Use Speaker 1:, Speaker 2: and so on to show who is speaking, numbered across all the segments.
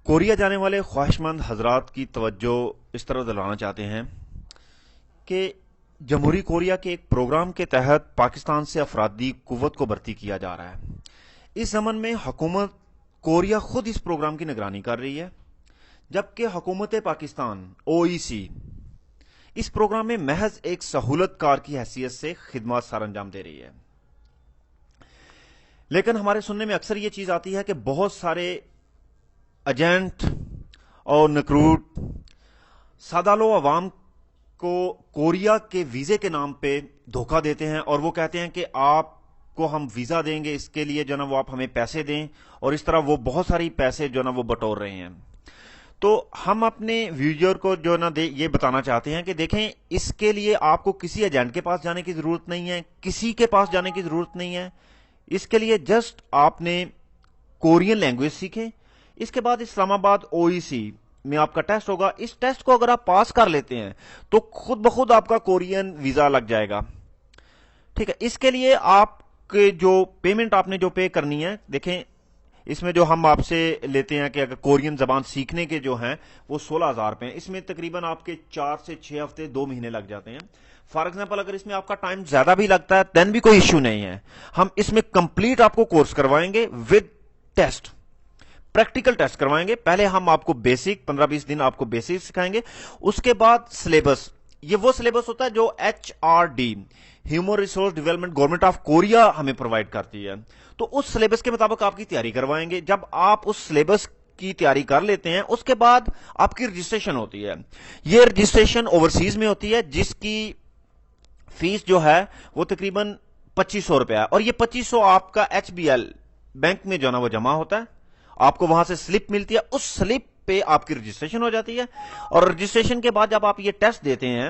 Speaker 1: Korea جانے والے خواہش مند حضرات کی توجہ اس طرح دلانا چاہتے ہیں کہ جمہوری کوریا کے ایک پروگرام کے تحت پاکستان سے افرادی قوت کو بھرتی کیا جا رہا ہے۔ اس زمن میں حکومت کوریا خود اس پروگرام کی نگرانی کر رہی ہے، جبکہ حکومت پاکستان OEC اس پروگرام میں محض ایک سہولت کار کی حیثیت سے خدمات سر انجام دے رہی ہے۔ لیکن ہمارے سننے میں اکثر یہ چیز آتی ہے کہ بہت سارے ایجنٹ اور نکروٹ سادہ لو عوام کو کوریا کے ویزے کے نام پہ دھوکہ دیتے ہیں، اور وہ کہتے ہیں کہ آپ کو ہم ویزا دیں گے، اس کے لیے جو نا وہ آپ ہمیں پیسے دیں، اور اس طرح وہ بہت ساری پیسے جو نا وہ بٹور رہے ہیں۔ تو ہم اپنے ویور کو جو نا یہ بتانا چاہتے ہیں کہ دیکھیں، اس کے لیے آپ کو کسی ایجنٹ کے پاس جانے کی ضرورت نہیں ہے، کسی کے پاس جانے کی ضرورت نہیں ہے۔ اس کے لیے جسٹ آپ نے کورین لینگویج سیکھیں، اس کے بعد اسلام آباد OEC میں آپ کا ٹیسٹ ہوگا۔ اس ٹیسٹ کو اگر آپ پاس کر لیتے ہیں تو خود بخود آپ کا کورین ویزا لگ جائے گا، ٹھیک ہے۔ اس کے لیے آپ کے جو پیمنٹ آپ نے جو پے کرنی ہے، دیکھیں اس میں جو ہم آپ سے لیتے ہیں کہ اگر کورین زبان سیکھنے کے جو ہیں وہ 16,000 روپے ہیں، اس میں تقریباً آپ کے 4 سے 6 ہفتے 2 مہینے لگ جاتے ہیں۔ فار ایگزامپل اگر اس میں آپ کا ٹائم زیادہ بھی لگتا ہے دین بھی کوئی ایشو نہیں ہے، ہم اس میں کمپلیٹ آپ کو کورس کروائیں گے ود ٹیسٹ، پریکٹیکل ٹیسٹ کروائیں گے۔ پہلے ہم آپ کو بیسک 15-20 دن آپ کو بیسک سکھائیں گے، اس کے بعد سلیبس، یہ وہ سلیبس ہوتا ہے جو HRD human resource development government of Korea ہمیں پرووائڈ کرتی ہے، تو اس سلیبس کے مطابق آپ کی تیاری کروائیں گے۔ جب آپ اس سلیبس کی تیاری کر لیتے ہیں اس کے بعد آپ کی رجسٹریشن ہوتی ہے۔ یہ رجسٹریشن اوورسیز میں ہوتی ہے جس کی فیس جو ہے وہ تقریباً 2500 روپے ہے، اور یہ 2500 آپ کا HBL بینک میں جو نا وہ جمع ہوتا ہے، آپ کو وہاں سے سلپ ملتی ہے، اس سلپ پہ آپ کی رجسٹریشن ہو جاتی ہے، اور رجسٹریشن کے بعد جب آپ یہ ٹیسٹ دیتے ہیں،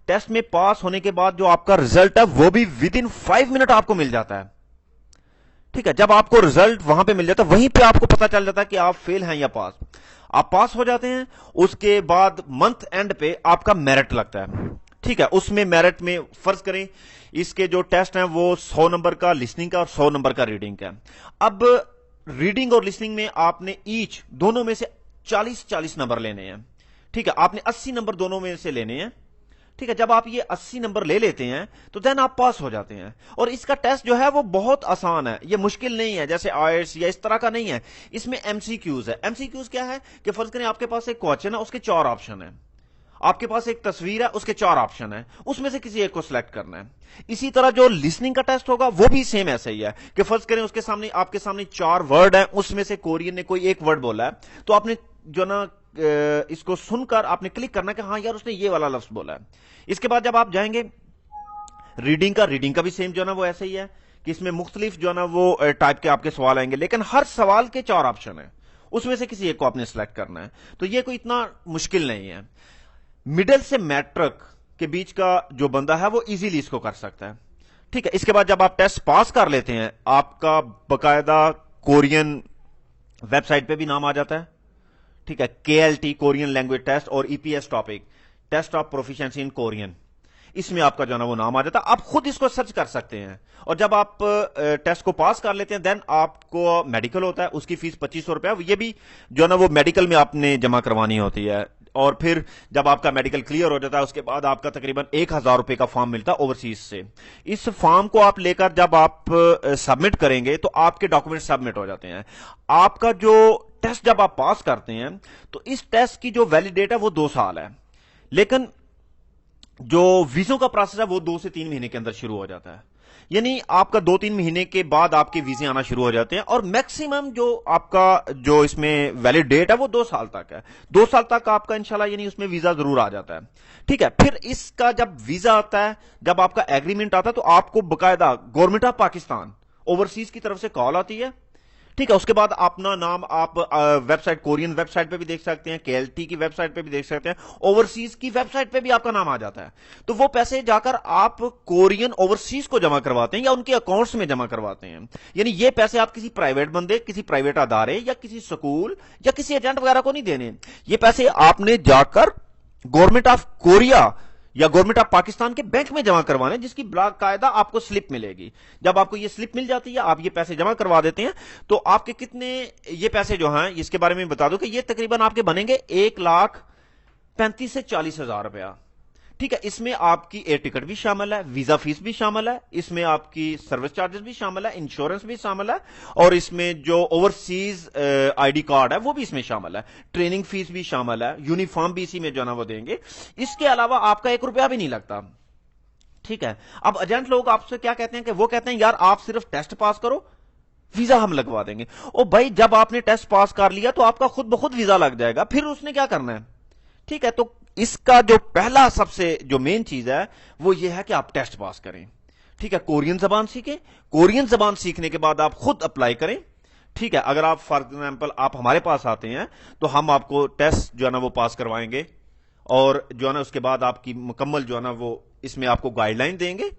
Speaker 1: ٹیسٹ میں پاس ہونے کے بعد جو آپ کا رزلٹ ہے وہ بھی ودن 5 منٹ آپ کو مل جاتا ہے، ٹھیک ہے۔ جب آپ کو رزلٹ وہاں پہ مل جاتا ہے وہیں پہ آپ کو پتا چل جاتا ہے کہ آپ فیل ہیں یا پاس۔ آپ پاس ہو جاتے ہیں، اس کے بعد منتھ اینڈ پہ آپ کا میرٹ لگتا ہے، ٹھیک ہے۔ اس میں میرٹ میں فرض کریں اس کے جو ٹیسٹ ہیں وہ 100 نمبر کا لسننگ کا اور 100 نمبر کا ریڈنگ کا۔ اب ریڈنگ اور لسننگ میں آپ نے ایچ دونوں میں سے 40 نمبر لینے ہیں، ٹھیک ہے۔ آپ نے 80 نمبر دونوں میں سے لینے ہیں، ٹھیک ہے۔ جب آپ یہ 80 نمبر لے لیتے ہیں تو دین آپ پاس ہو جاتے ہیں، اور اس کا ٹیسٹ جو ہے وہ بہت آسان ہے، یہ مشکل نہیں ہے جیسے آئلٹس یا اس طرح کا نہیں ہے۔ اس میں MCQs ہے۔ MCQs کیا ہے کہ فرض کریں آپ کے پاس ایک کوسچن ہے، اس کے 4 آپشن ہیں، آپ کے پاس ایک تصویر ہے، اس کے 4 آپشن ہیں، اس میں سے کسی ایک کو سلیکٹ کرنا ہے۔ اسی طرح جو لسننگ کا ٹیسٹ ہوگا وہ بھی سیم ایسا ہی ہے کہ فرض کریں اس کے سامنے آپ کے سامنے 4 ورڈ ہیں، اس میں سے کورین نے کوئی ایک ورڈ بولا ہے، تو آپ نے جو نا اس کو سن کر آپ نے کلک کرنا کہ ہاں یار اس نے یہ والا لفظ بولا ہے۔ اس کے بعد جب آپ جائیں گے ریڈنگ کا بھی سیم جو نا وہ ایسا ہی ہے کہ اس میں مختلف جو نا وہ ٹائپ کے آپ کے سوال آئیں گے، لیکن ہر سوال کے 4 آپشن ہیں، اس میں سے کسی ایک کو آپ نے سلیکٹ کرنا ہے، تو یہ کوئی اتنا مشکل نہیں ہے۔ مڈل سے میٹرک کے بیچ کا جو بندہ ہے وہ ایزیلی اس کو کر سکتا ہے، ٹھیک ہے۔ اس کے بعد جب آپ ٹیسٹ پاس کر لیتے ہیں آپ کا باقاعدہ کورین ویب سائٹ پہ بھی نام آ جاتا ہے، ٹھیک ہے۔ KLT کورین لینگویج ٹیسٹ اور EPS TOPIK test of proficiency in Korean, اس میں آپ کا جو نا وہ نام آ جاتا ہے۔ آپ خود اس کو سرچ کر سکتے ہیں، اور جب آپ ٹیسٹ کو پاس کر لیتے ہیں دین آپ کو میڈیکل ہوتا ہے، اس کی فیس 2500 روپے، یہ بھی جو نا وہ میڈیکل میں آپ نے جمع کروانی ہوتی ہے، اور پھر جب آپ کا میڈیکل کلیئر ہو جاتا ہے اس کے بعد آپ کا تقریباً 1000 روپے کا فارم ملتا ہے اوورسیز سے۔ اس فارم کو آپ لے کر جب آپ سبمٹ کریں گے تو آپ کے ڈاکومنٹ سبمٹ ہو جاتے ہیں۔ آپ کا جو ٹیسٹ جب آپ پاس کرتے ہیں تو اس ٹیسٹ کی جو ویلڈ ڈیٹ ہے وہ 2 سال ہے، لیکن جو ویزوں کا پروسیس ہے وہ 2 سے 3 مہینے کے اندر شروع ہو جاتا ہے، یعنی آپ کا 2-3 مہینے کے بعد آپ کے ویزے آنا شروع ہو جاتے ہیں، اور میکسیمم جو آپ کا جو اس میں ویلڈ ڈیٹ ہے وہ 2 سال تک ہے۔ 2 سال تک آپ کا انشاءاللہ یعنی اس میں ویزا ضرور آ جاتا ہے، ٹھیک ہے۔ پھر اس کا جب ویزا آتا ہے، جب آپ کا ایگریمنٹ آتا ہے تو آپ کو باقاعدہ گورنمنٹ آف پاکستان اوورسیز کی طرف سے کال آتی ہے، ٹھیک ہے۔ اس کے بعد اپنا نام آپ website Korean website پہ بھی دیکھ سکتے ہیں، KLT کی ویب سائٹ پہ بھی دیکھ سکتے ہیں، اوورسیز کی ویب سائٹ پہ بھی آپ کا نام آ جاتا ہے، تو وہ پیسے جا کر آپ کورین اوورسیز کو جمع کرواتے ہیں یا ان کے اکاؤنٹس میں جمع کرواتے ہیں۔ یعنی یہ پیسے آپ کسی پرائیویٹ بندے، کسی پرائیویٹ ادارے یا کسی سکول یا کسی ایجنٹ وغیرہ کو نہیں دینے، یہ پیسے آپ نے جا کر گورنمنٹ آف کوریا یا گورنمنٹ آف پاکستان کے بینک میں جمع کروانے، جس کی باقاعدہ آپ کو سلپ ملے گی. جب آپ کو یہ سلپ مل جاتی ہے، آپ یہ پیسے جمع کروا دیتے ہیں، تو آپ کے کتنے یہ پیسے جو ہیں، اس کے بارے میں بتا دو کہ یہ تقریباً آپ کے بنیں گے 1,35,000 سے 40,000 روپیہ. ٹھیک ہے، اس میں آپ کی ایئر ٹکٹ بھی شامل ہے، ویزا فیس بھی شامل ہے، اس میں آپ کی سروس چارجز بھی شامل ہے، انشورنس بھی شامل ہے، اور اس میں جو اوورسیز آئی ڈی کارڈ ہے وہ بھی اس میں شامل ہے، ٹریننگ فیس بھی شامل ہے، یونیفارم بھی اسی میں جو ہے نا وہ دیں گے. اس کے علاوہ آپ کا 1 روپیہ بھی نہیں لگتا. ٹھیک ہے. اب ایجنٹ لوگ آپ سے کیا کہتے ہیں کہ وہ کہتے ہیں یار آپ صرف ٹیسٹ پاس کرو، ویزا ہم لگوا دیں گے. او بھائی، جب آپ نے ٹیسٹ پاس کر لیا تو آپ کا خود بخود ویزا لگ جائے گا، پھر اس نے کیا کرنا ہے. ٹھیک ہے. تو اس کا جو پہلا سب سے جو مین چیز ہے وہ یہ ہے کہ آپ ٹیسٹ پاس کریں. ٹھیک ہے. کورین زبان سیکھیں، کورین زبان سیکھنے کے بعد آپ خود اپلائی کریں. ٹھیک ہے. اگر آپ فار ایگزامپل آپ ہمارے پاس آتے ہیں تو ہم آپ کو ٹیسٹ جو ہے نا وہ پاس کروائیں گے، اور جو ہے نا اس کے بعد آپ کی مکمل جو ہے نا وہ اس میں آپ کو گائیڈ لائن دیں گے.